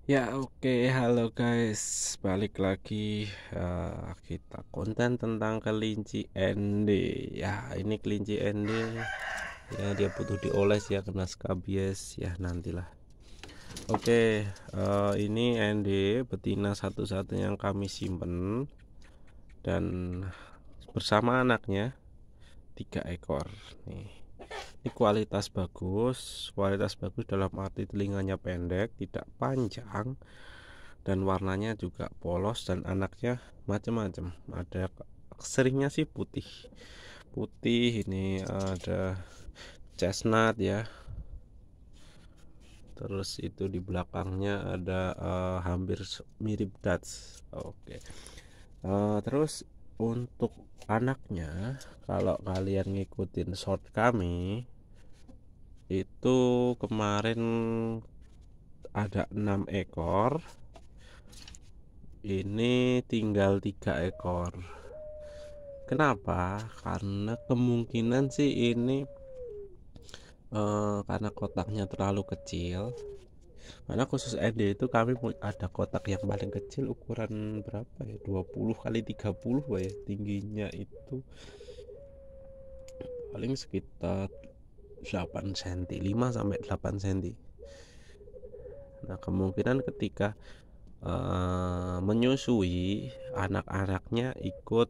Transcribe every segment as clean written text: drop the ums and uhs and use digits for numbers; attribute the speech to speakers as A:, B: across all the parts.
A: Ya oke, halo guys, balik lagi kita konten tentang kelinci ND. Ya ini kelinci ND ya, dia butuh dioles ya, kena skabies ya nantilah. Oke, ini ND betina satu-satunya yang kami simpen dan bersama anaknya 3 ekor nih. Ini kualitas bagus dalam arti telinganya pendek, tidak panjang, dan warnanya juga polos, dan anaknya macam-macam. Ada seringnya sih putih putih, ini ada chestnut ya, terus itu di belakangnya ada hampir mirip Dutch. Oke. Terus untuk anaknya, kalau kalian ngikutin short kami itu kemarin ada 6 ekor, ini tinggal 3 ekor. Kenapa? Karena kemungkinan sih ini karena kotaknya terlalu kecil. Karena khusus ND itu kami ada kotak yang paling kecil, ukuran berapa ya, 20 kali 30 ya, tingginya itu paling sekitar 8 cm, 5 sampai 8 cm. Nah kemungkinan ketika menyusui, anak-anaknya ikut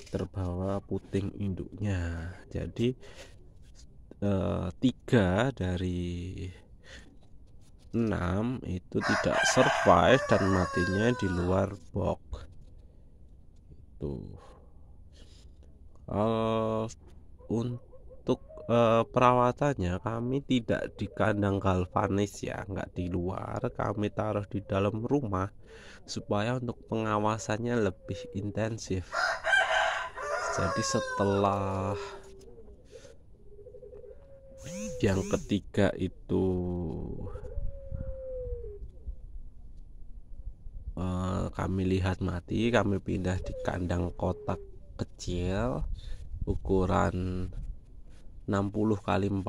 A: terbawa puting induknya. Jadi 3 dari 6 itu tidak survive dan matinya di luar box. Tuh. Untuk perawatannya kami tidak di kandang galvanis ya, nggak di luar, kami taruh di dalam rumah supaya untuk pengawasannya lebih intensif. Jadi setelah yang ketiga itu kami lihat mati, kami pindah di kandang kotak kecil ukuran 60 kali 40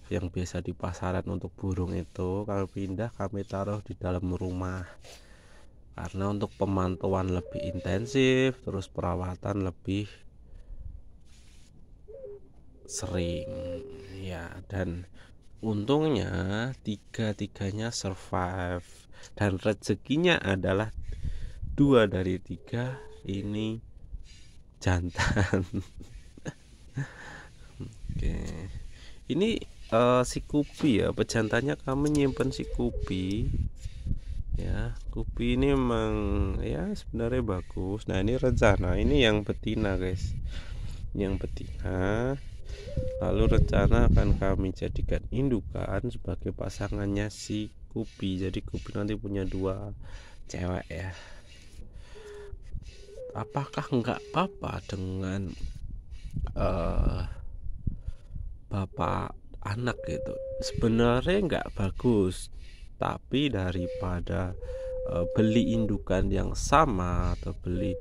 A: yang biasa di pasaran untuk burung. Itu kami pindah, kami taruh di dalam rumah karena untuk pemantauan lebih intensif, terus perawatan lebih sering ya. Dan untungnya tiga-tiganya survive, dan rezekinya adalah 2 dari 3 ini jantan. Oke, ini si Kupi ya, pejantannya kami nyimpen si Kupi ya. Kupi ini memang ya sebenarnya bagus. Nah ini rencana, ini yang betina guys, yang betina. Lalu rencana akan kami jadikan indukan sebagai pasangannya si Kupi. Jadi Kupi nanti punya 2 cewek ya. Apakah nggak apa-apa dengan bapak anak gitu? Sebenarnya nggak bagus, tapi daripada beli indukan yang sama atau beli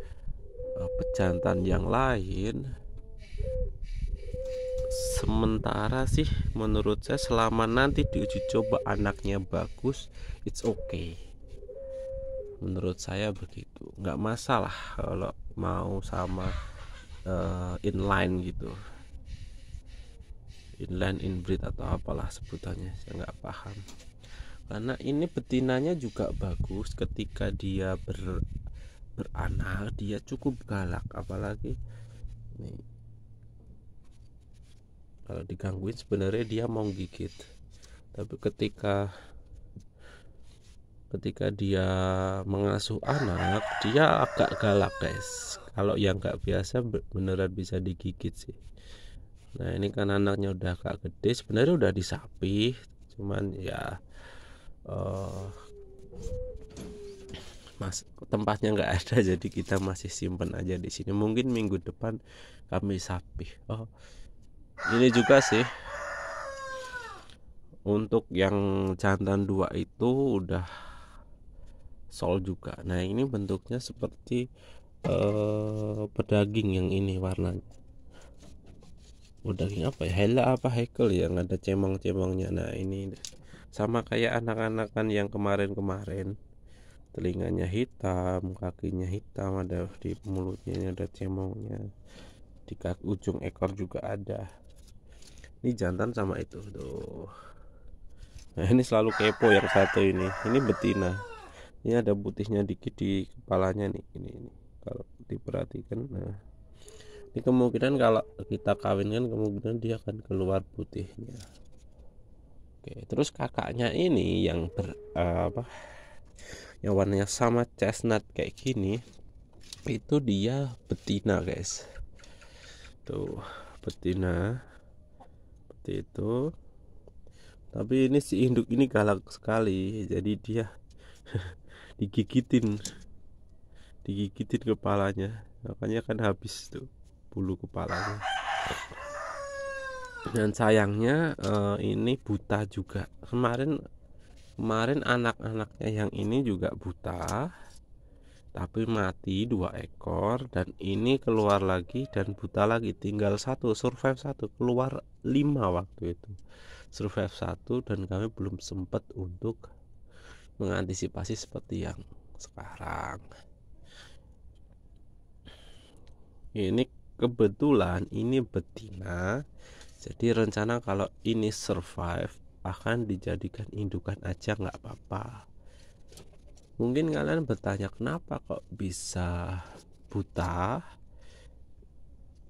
A: pejantan yang lain, sementara sih menurut saya selama nanti diuji coba anaknya bagus, it's okay. Menurut saya begitu, nggak masalah kalau mau sama inline gitu, inline inbreed atau apalah sebutannya, saya nggak paham. Karena ini betinanya juga bagus, ketika dia beranak dia cukup galak, apalagi nih, kalau digangguin sebenarnya dia mau gigit, tapi ketika dia mengasuh anak dia agak galak guys. Kalau yang nggak biasa beneran bisa digigit sih. Nah ini kan anaknya udah agak gede, sebenarnya udah disapih, cuman ya mas tempatnya nggak ada, jadi kita masih simpen aja di sini. Mungkin minggu depan kami sapih. Ini juga sih untuk yang jantan 2 itu udah sol juga. Nah ini bentuknya seperti pedaging, yang ini warnanya pedaging apa ya, hela apa hekel yang ada cemong-cemongnya. Nah ini sama kayak anak-anakan yang kemarin-kemarin. Telinganya hitam, kakinya hitam, ada di mulutnya ini ada cemongnya, di kaki ujung ekor juga ada. Ini jantan sama itu tuh. Nah ini selalu kepo yang satu ini betina. Ini ada putihnya dikit di kepalanya nih, ini kalau diperhatikan. Nah ini kemungkinan kalau kita kawinkan kemungkinan dia akan keluar putihnya. Oke, terus kakaknya ini yang yang warnanya sama chestnut kayak gini, itu dia betina guys. Tuh betina seperti itu. Tapi ini si induk ini galak sekali, jadi dia digigitin kepalanya, makanya kan habis tuh bulu kepalanya. Dan sayangnya ini buta juga. Kemarin anak-anaknya yang ini juga buta, tapi mati 2 ekor, dan ini keluar lagi dan buta lagi, tinggal satu, survive satu, keluar 5 waktu itu, survive satu, dan kami belum sempat untuk mengantisipasi seperti yang sekarang. Ini kebetulan ini betina, jadi rencana kalau ini survive akan dijadikan indukan aja, nggak apa-apa. Mungkin kalian bertanya kenapa kok bisa buta.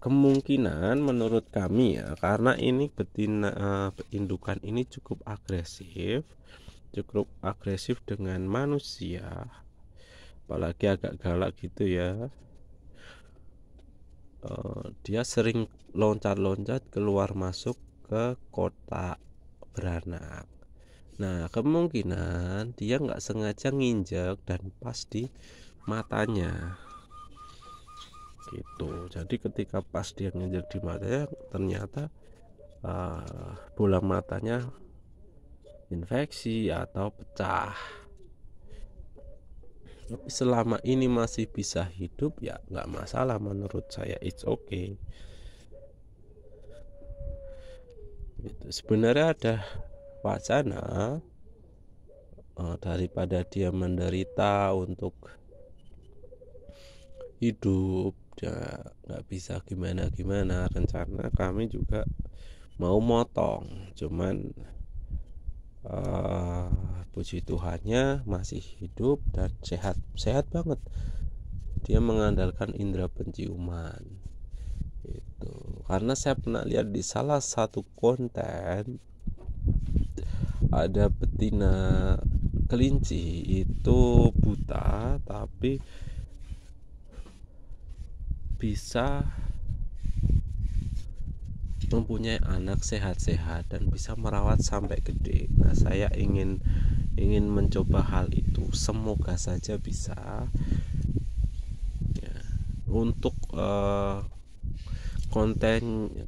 A: Kemungkinan menurut kami ya, karena ini betina indukan ini cukup agresif dengan manusia, apalagi agak galak gitu ya. Dia sering loncat-loncat keluar masuk ke kotak beranak. Nah kemungkinan dia nggak sengaja nginjek dan pas di matanya gitu. Jadi ketika pas dia nginjek di matanya, ternyata bola matanya infeksi atau pecah. Tapi selama ini masih bisa hidup ya nggak masalah, menurut saya it's okay gitu. Sebenarnya ada wacana daripada dia menderita untuk hidup, dia nggak bisa gimana-gimana, rencana kami juga mau motong, cuman puji Tuhannya masih hidup dan sehat banget. Dia mengandalkan indera penciuman itu, karena saya pernah lihat di salah satu konten ada betina kelinci itu buta tapi bisa mempunyai anak sehat-sehat dan bisa merawat sampai gede. Nah saya ingin mencoba hal itu, semoga saja bisa ya. Untuk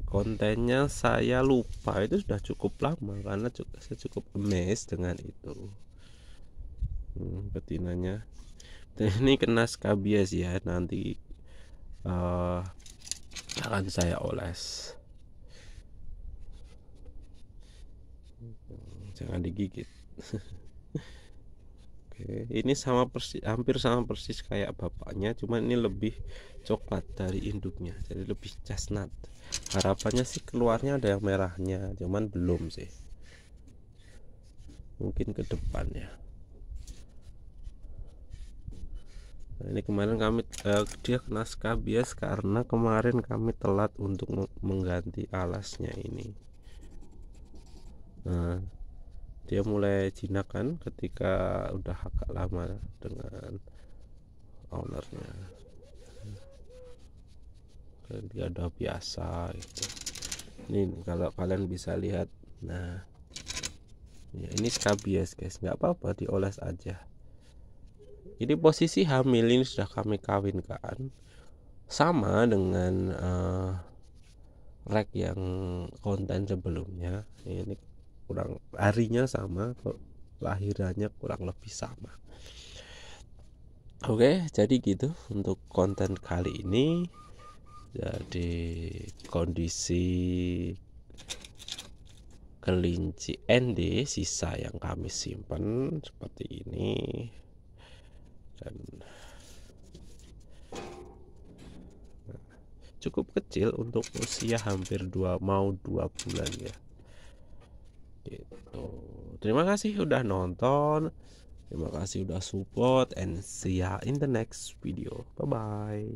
A: kontennya saya lupa, itu sudah cukup lama karena saya cukup amazed dengan itu. Betinanya dan ini kena skabies ya, nanti akan saya oles. Jangan digigit. Oke, ini hampir sama persis kayak bapaknya, cuman ini lebih coklat dari induknya, jadi lebih chestnut. Harapannya sih keluarnya ada yang merahnya, cuman belum sih, mungkin ke depannya. Nah, ini kemarin kami dia kena skabies karena kemarin kami telat untuk mengganti alasnya ini. Nah dia mulai jinak kan ketika udah agak lama dengan ownernya, dia udah biasa gitu. Ini kalau kalian bisa lihat, nah ya, ini skabies guys, nggak apa-apa, dioles aja. Ini posisi hamil, ini sudah kami kawinkan sama dengan rek yang konten sebelumnya. Ini kurang harinya sama, lahirannya kurang lebih sama. Oke, jadi gitu untuk konten kali ini. Jadi kondisi kelinci ND sisa yang kami simpan seperti ini, dan cukup kecil untuk usia hampir 2 bulan ya gitu. Terima kasih udah nonton, terima kasih udah support, and see ya in the next video. Bye bye.